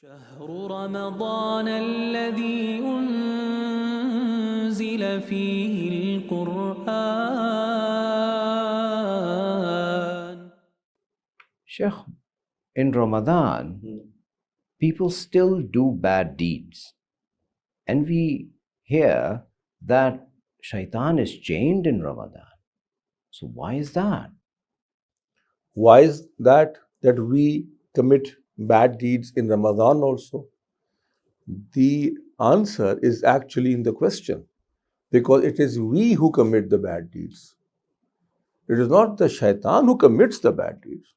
شهر رمضان الذي أنزل فيه القرآن. Shaykh, in Ramadan, people still do bad deeds. And we hear that Shaitan is chained in Ramadan. So why is that? Why is that we commit bad deeds in Ramadan also? The answer is actually in the question, because it is we who commit the bad deeds. It is not the shaitan who commits the bad deeds.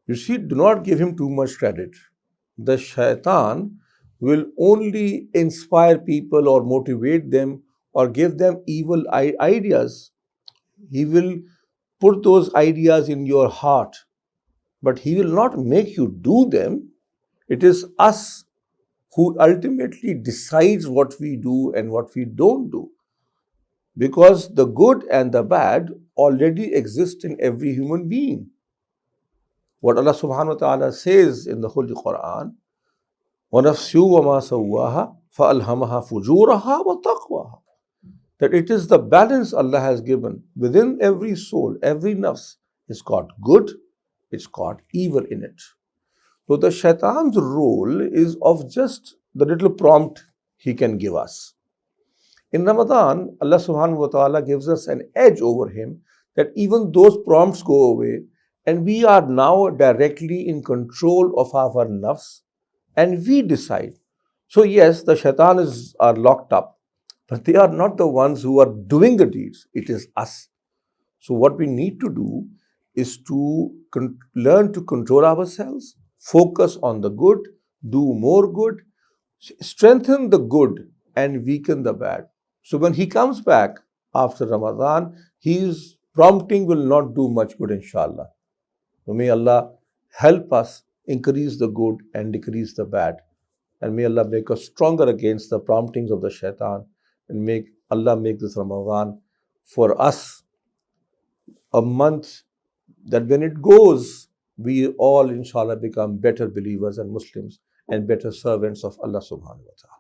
You see, do not give him too much credit. The shaitan will only inspire people or motivate them or give them evil ideas. He will put those ideas in your heart, but he will not make you do them. It is us who ultimately decides what we do and what we don't do, because the good and the bad already exist in every human being. What Allah subhanahu wa ta'ala says in the Holy Quran, وَنَفْسُ وَمَا سَوَّاهَا فَأَلْهَمَهَا فُجُورَهَا وَتَقْوَاهَا, that it is the balance Allah has given within every soul, every nafs. It's got good, it's got evil in it. So the shaitan's role is of just the little prompt he can give us. In Ramadan, Allah subhanahu wa ta'ala gives us an edge over him, that even those prompts go away and we are now directly in control of our nafs and we decide. So yes, the shaitan are locked up, but they are not the ones who are doing the deeds. It is us. So what we need to do is to learn to control ourselves, focus on the good, do more good, strengthen the good and weaken the bad. So when he comes back after Ramadan, his prompting will not do much good, inshallah. So may Allah help us increase the good and decrease the bad. And may Allah make us stronger against the promptings of the shaitan. And make Allah make this Ramadan for us a month that when it goes, we all inshallah become better believers and Muslims and better servants of Allah subhanahu wa ta'ala.